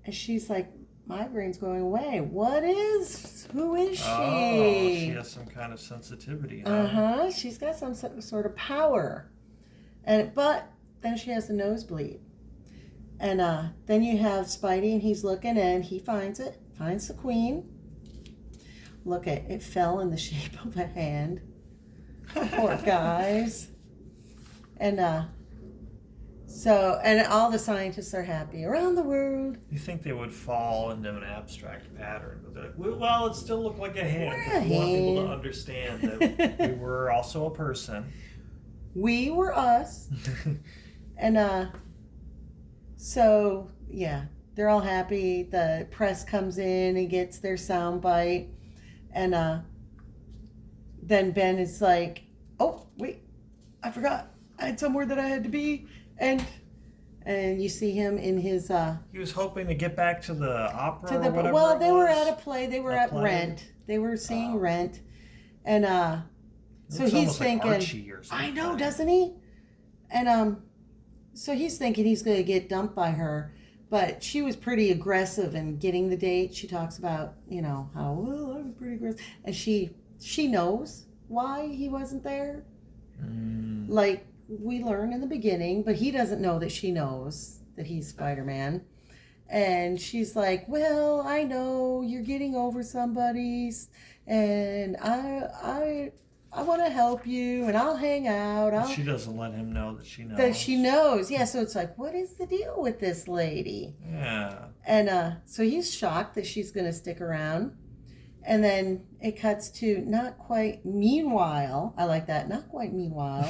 And she's like, migraine's going away. Who is she? Oh, she has some kind of sensitivity. Uh-huh. She's got some sort of power. But then she has a nosebleed. And then you have Spidey, and he's looking, and he finds the queen. Look, it fell in the shape of a hand. Poor guys. And and all the scientists are happy around the world. You think they would fall into an abstract pattern, but they're like, well, it still looked like a hand. We want people to understand that we were also a person. We were us. And so yeah, they're all happy. The press comes in and gets their sound bite, and then Ben is like, "Oh wait, I forgot. I had somewhere that I had to be," and you see him in his. He was hoping to get back to the opera. Or whatever well, they were at a play. They were at Rent. They were seeing Rent, and so he's thinking, like Archie or something. I know, doesn't he? And so he's thinking he's going to get dumped by her, but she was pretty aggressive in getting the date. She talks about, how, well, I was pretty aggressive. And she knows why he wasn't there. Like we learn in the beginning, but he doesn't know that she knows that he's Spider-Man. And she's like, well, I know you're getting over somebody, and I want to help you, and I'll hang out. She doesn't let him know that she knows. That she knows, yeah. So it's like, what is the deal with this lady? Yeah. And so he's shocked that she's going to stick around. And then it cuts to not quite meanwhile. I like that. Not quite meanwhile.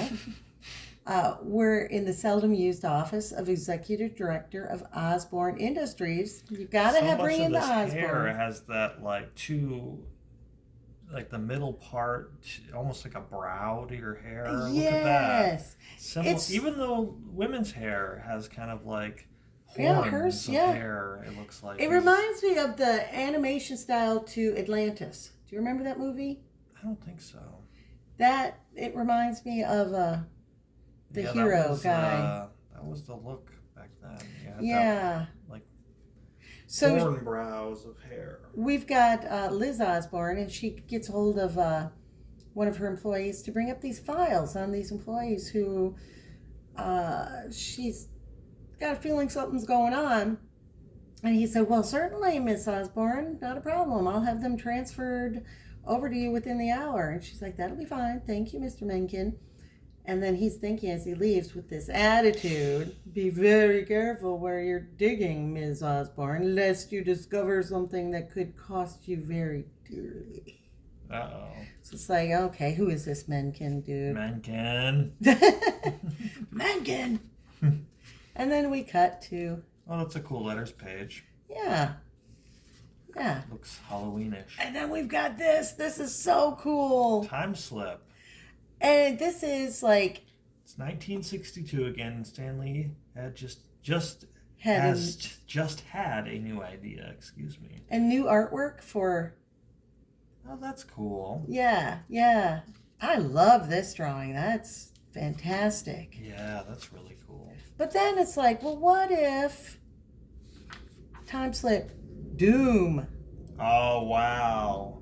We're in the seldom used office of Executive Director of Osborne Industries. You've got to bring in the Osborne. Hair has that like the middle part, almost like a brow to your hair. Yes. Look at that. Even though women's hair has kind of like horns of hair, it looks like. It reminds me of the animation style to Atlantis. Do you remember that movie? I don't think so. It reminds me of the hero guy. That was the look back then. Yeah. So horn brows of hair. We've got Liz Osborne, and she gets hold of one of her employees to bring up these files on these employees who she's got a feeling something's going on. And he said, well, certainly, Miss Osborne, not a problem. I'll have them transferred over to you within the hour. And she's like, that'll be fine. Thank you, Mr. Mencken. And then he's thinking as he leaves with this attitude, be very careful where you're digging, Ms. Osborne, lest you discover something that could cost you very dearly. Uh-oh. So it's like, okay, who is this Mencken dude? Mencken. Mencken! And then we cut to... Oh, that's a cool letters page. Yeah. Looks Halloweenish. And then we've got this. This is so cool. Time slip. And this is like... It's 1962 again, and Stan Lee had just had a new idea, excuse me. And new artwork for... Oh, that's cool. Yeah. I love this drawing. That's fantastic. Yeah, that's really cool. But then it's like, well, what if... Time slip. Doom. Oh, wow.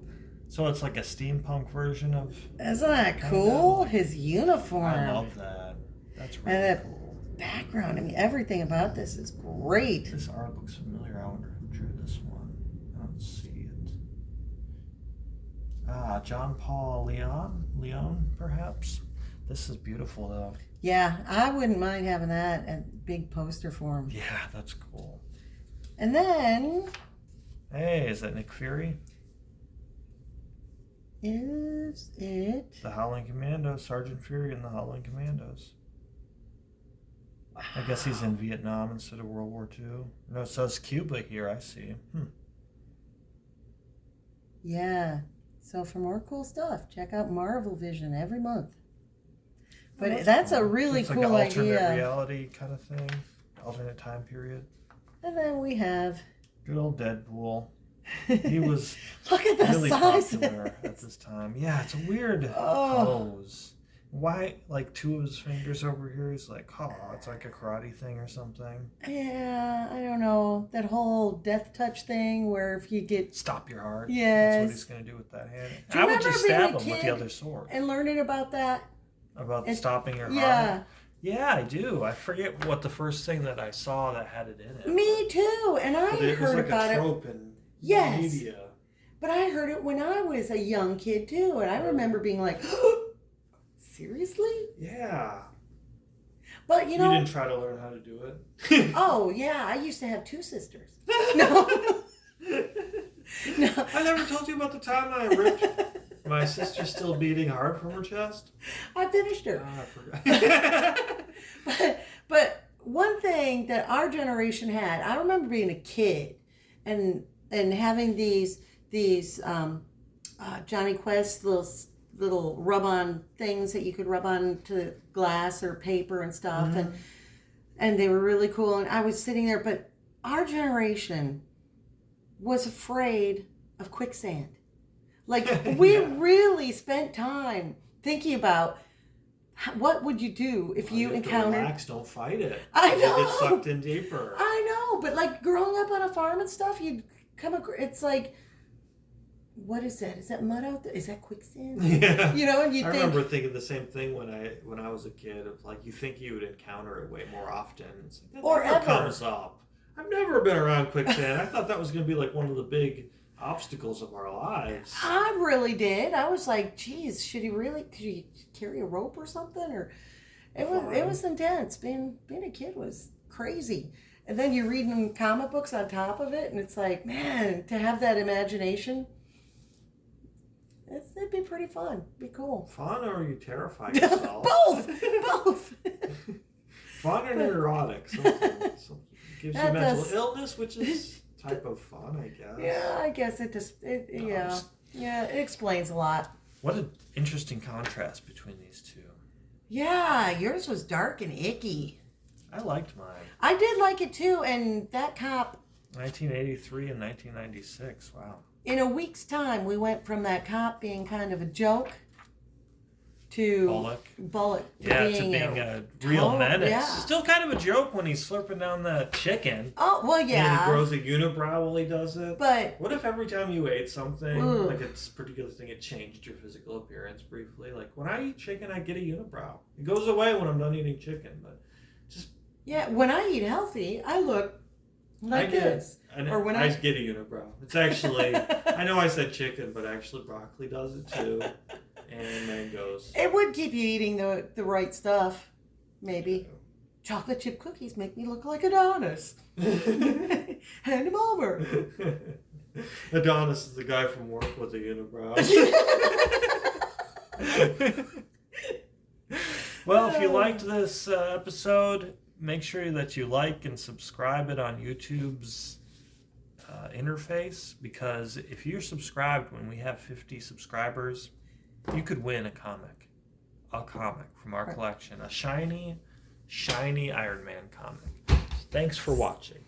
So it's like a steampunk version of... Isn't that cool? His uniform. I love that. That's really cool. Background. I mean, everything about this is great. This art looks familiar. I wonder who drew this one. I don't see it. John Paul Leon, perhaps. This is beautiful, though. Yeah, I wouldn't mind having that a big poster for him. Yeah, that's cool. And then... Hey, is that Nick Fury? Is it? The Howling Commandos, Sergeant Fury and the Howling Commandos. I guess he's in Vietnam instead of World War II. No, it says Cuba here, I see. Yeah. So for more cool stuff, check out Marvel Vision every month. But that's cool. A really cool like an idea. Alternate reality kind of thing. Alternate time period. And then we have... Good old Deadpool. He was Look at the really sizes. popular at this time. Yeah, it's a weird pose. Why, like, two of his fingers over here, he's like, oh, it's like a karate thing or something. Yeah, I don't know. That whole death touch thing where if you get... Stop your heart. Yes. That's what he's going to do with that hand. I would just stab him with the other sword. And learning about that? About stopping your heart? Yeah. Yeah, I do. I forget what the first thing that I saw that had it in it. Me too. And I heard about it. It was like a trope in media. But I heard it when I was a young kid too. And I remember being like... Seriously? Yeah. But you didn't try to learn how to do it? Oh, yeah. I used to have two sisters. No. No. I never told you about the time I ripped my sister still beating hard from her chest. I finished her. Oh, I forgot. but one thing that our generation had, I remember being a kid and having these Johnny Quest little rub-on things that you could rub on to glass or paper and stuff, and they were really cool. And I was sitting there, but our generation was afraid of quicksand. Like, we really spent time thinking about what would you do if you encountered... Relax, don't fight it. I know. You'll get sucked in deeper. I know, but like growing up on a farm and stuff, you'd come across... It's like... What is that? Is that mud out there? Is that quicksand? Yeah. You know, and you I remember thinking the same thing when I was a kid. Of like, you think you would encounter it way more often. It's like, that or never ever comes up. I've never been around quicksand. I thought that was going to be like one of the big obstacles of our lives. I really did. I was like, geez, could you carry a rope or something? Or it was intense. Being a kid was crazy. And then you're reading comic books on top of it, and it's like, man, to have that imagination. It'd be pretty fun. Be cool. Fun, or are you terrified yourself? Both. Fun and erotic. Something gives you mental illness, which is type of fun, I guess. Yeah, I guess it explains a lot. What an interesting contrast between these two. Yeah, yours was dark and icky. I liked mine. I did like it too, and that cop... 1983 and 1996, wow. In a week's time, we went from that cop being kind of a joke to Bullock to being a real menace. Yeah. Still kind of a joke when he's slurping down the chicken. Oh, well, yeah. And he grows a unibrow while he does it. But what if every time you ate something, like a particular thing, it changed your physical appearance briefly? Like, when I eat chicken, I get a unibrow. It goes away when I'm done eating chicken, but just... Yeah, when I eat healthy, I look like this. Or when I get a unibrow. It's actually, I know I said chicken, but actually broccoli does it too. And mangoes. It would keep you eating the right stuff, maybe. Yeah. Chocolate chip cookies make me look like Adonis. Hand him over. Adonis is the guy from work with a unibrow. Well, if you liked this episode, make sure that you like and subscribe it on YouTube's interface, because if you're subscribed when we have 50 subscribers, you could win a comic from our collection, a shiny Iron Man comic. Thanks for watching.